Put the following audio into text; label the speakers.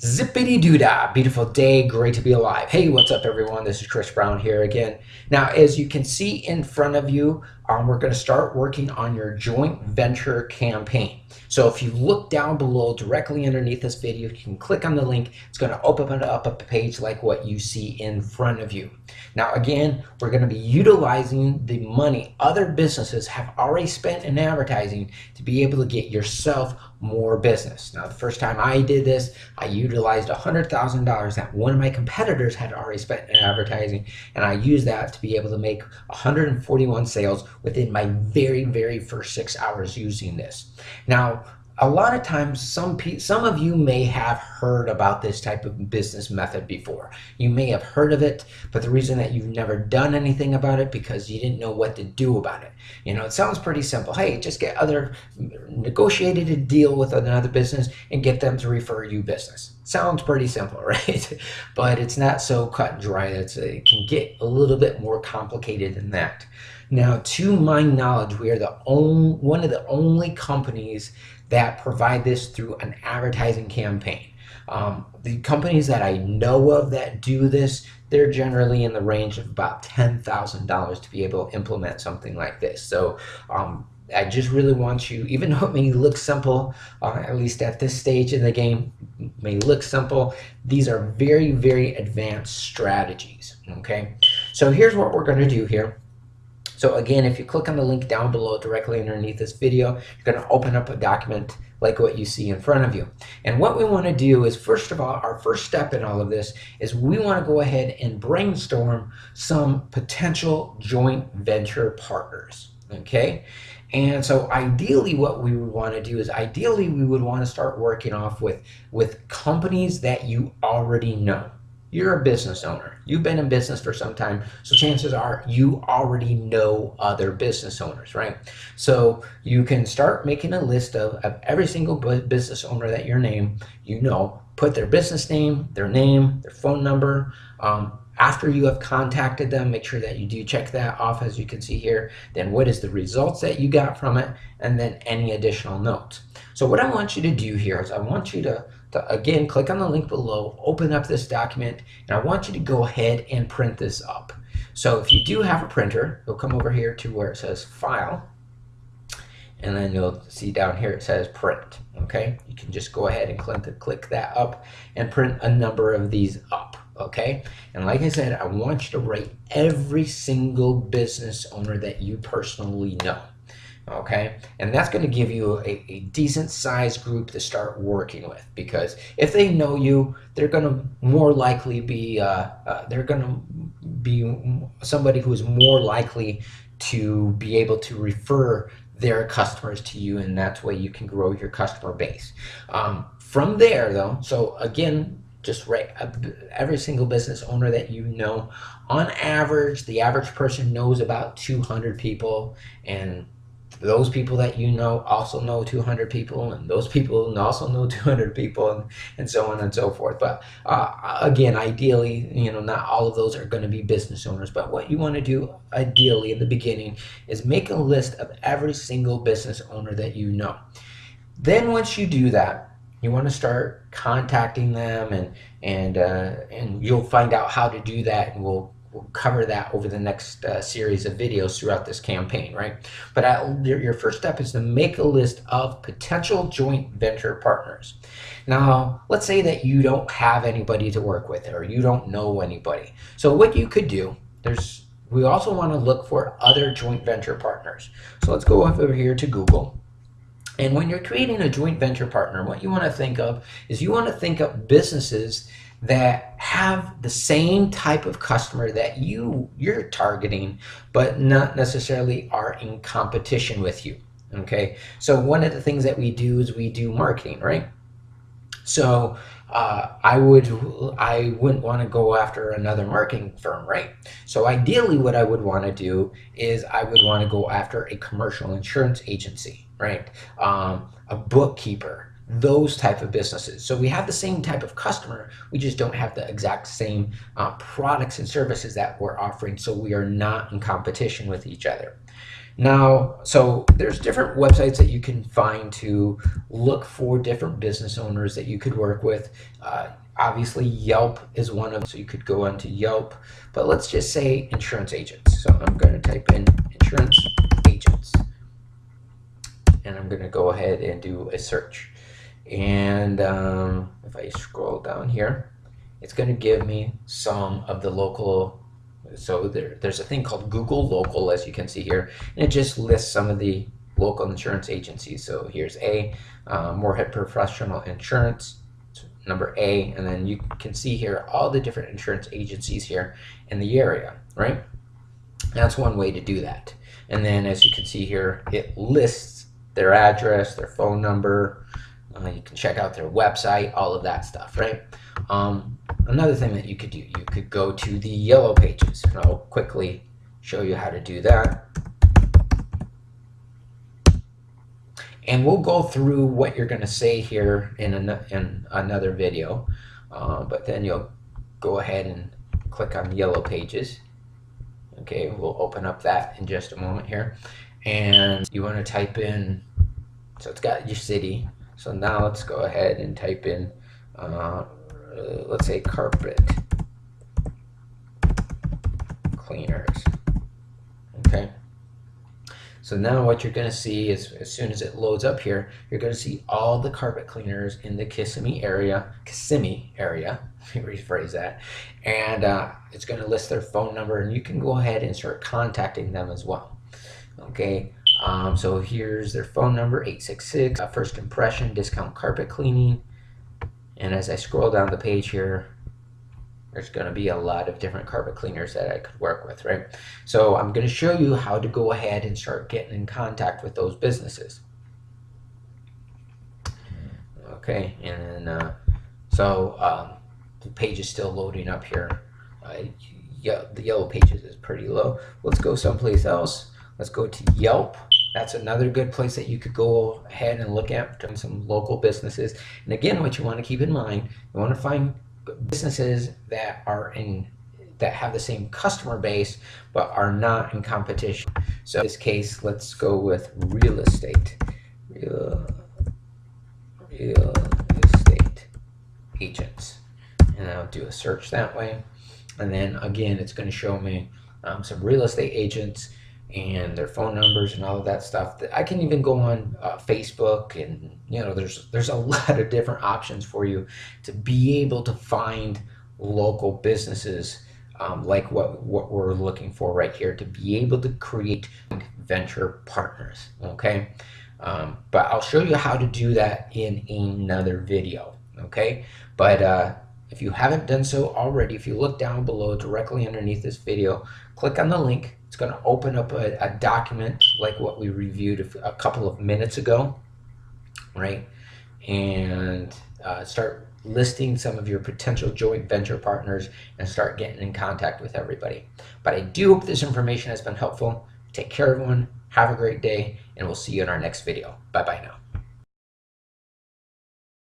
Speaker 1: Zippity doodah, beautiful day, great to be alive. Hey, what's up, everyone? This is Chris Brown here again. Now, as you can see in front of you, we're going to start working on your joint venture campaign. So if you look down below directly underneath this video, you can click on the link. It's going to open up a page like what you see in front of you. Now, again, we're going to be utilizing the money other businesses have already spent in advertising to be able to get yourself more business. Now, the first time I did this, I utilized $100,000 that one of my competitors had already spent in advertising, and I used that to be able to make 141 sales within my very first 6 hours using this. Now, a lot of times, some of you may have heard about this type of business method before. You may have heard of it, but the reason that you've never done anything about it because you didn't know what to do about it. You know, it sounds pretty simple. Hey, just negotiated a deal with another business and get them to refer you business. Sounds pretty simple, right? But it's not so cut and dry. It can get a little bit more complicated than that. Now, to my knowledge, we are one of the only companies that provide this through an advertising campaign. The companies that I know of that do this, they're generally in the range of about $10,000 to be able to implement something like this. So I just really want you, even though it may look simple, at least at this stage in the game, may look simple, these are very advanced strategies, okay? So here's what we're gonna do here. So again, if you click on the link down below directly underneath this video, you're going to open up a document like what you see in front of you. And what we want to do is, first of all, our first step in all of this is we want to go ahead and brainstorm some potential joint venture partners, okay? And so ideally what we would want to do is we would want to start working off with companies that you already know. You're a business owner. You've been in business for some time, so chances are you already know other business owners, right? So you can start making a list of every single business owner that you know, put their business name, their phone number. After you have contacted them, make sure that you do check that off as you can see here. Then what is the results that you got from it, and then any additional notes. So what I want you to do here is I want you to again, click on the link below, open up this document, and I want you to go ahead and print this up. So if you do have a printer, you'll come over here to where it says File, and then you'll see down here it says Print, okay? You can just go ahead and click that up and print a number of these up, okay? And like I said, I want you to rate every single business owner that you personally know. Okay, and that's going to give you a decent sized group to start working with, because if they know you, they're going to more likely be somebody who is more likely to be able to refer their customers to you, and that's way you can grow your customer base. From there though, so again, just rate every single business owner that you know. On average, the average person knows about 200 people, and those people that you know also know 200 people, and those people also know 200 people, and so on and so forth. But again, ideally, you know, not all of those are going to be business owners. But what you want to do ideally in the beginning is make a list of every single business owner that you know. Then once you do that, you want to start contacting them, and you'll find out how to do that, and we'll cover that over the next series of videos throughout this campaign, right? But your first step is to make a list of potential joint venture partners. Now, let's say that you don't have anybody to work with, or you don't know anybody. So what you could do, we also want to look for other joint venture partners. So let's go over here to Google. And when you're creating a joint venture partner, what you want to think of is you want to think of businesses that have the same type of customer that you're targeting, but not necessarily are in competition with you, okay? So one of the things that we do is we do marketing, right? So I wouldn't want to go after another marketing firm, right? So ideally what I would want to do is I would want to go after a commercial insurance agency, right? A bookkeeper, those type of businesses. So we have the same type of customer, we just don't have the exact same products and services that we're offering, so we are not in competition with each other. Now, so there's different websites that you can find to look for different business owners that you could work with. Obviously, Yelp is one of them, so you could go onto Yelp. But let's just say insurance agents. So I'm going to type in insurance agents, and I'm going to go ahead and do a search. And if I scroll down here, it's going to give me some of the local. So there's a thing called Google Local, as you can see here, and it just lists some of the local insurance agencies. So here's Moorhead Professional Insurance, number A, and then you can see here all the different insurance agencies here in the area, right? That's one way to do that. And then as you can see here, it lists their address, their phone number. You can check out their website, all of that stuff, right? Another thing that you could do, you could go to the Yellow Pages, and I'll quickly show you how to do that. And we'll go through what you're going to say here in another video, but then you'll go ahead and click on Yellow Pages. Okay, we'll open up that in just a moment here. And you want to type in, so it's got your city. So now let's go ahead and type in, let's say carpet cleaners. Okay. So now what you're going to see is, as soon as it loads up here, you're going to see all the carpet cleaners in the Kissimmee area, let me rephrase that, and it's going to list their phone number, and you can go ahead and start contacting them as well. Okay, so here's their phone number, 866, first impression, discount carpet cleaning, and as I scroll down the page here, there's going to be a lot of different carpet cleaners that I could work with, right? So I'm going to show you how to go ahead and start getting in contact with those businesses. Okay, and the page is still loading up here. Yeah, the Yellow Pages is pretty low. Let's go someplace else. Let's go to Yelp. That's another good place that you could go ahead and look at some local businesses. And again, what you want to keep in mind, you want to find businesses that have the same customer base but are not in competition. So in this case, let's go with real estate agents, and I'll do a search that way. And then again, it's going to show me some real estate agents and their phone numbers and all of that stuff. I can even go on Facebook, and there's a lot of different options for you to be able to find local businesses like what we're looking for right here, to be able to create venture partners. Okay, but I'll show you how to do that in another video. Okay, but if you haven't done so already, if you look down below directly underneath this video, click on the link. It's going to open up a document like what we reviewed a couple of minutes ago, right? And start listing some of your potential joint venture partners and start getting in contact with everybody. But I do hope this information has been helpful. Take care, everyone. Have a great day, and we'll see you in our next video. Bye-bye now.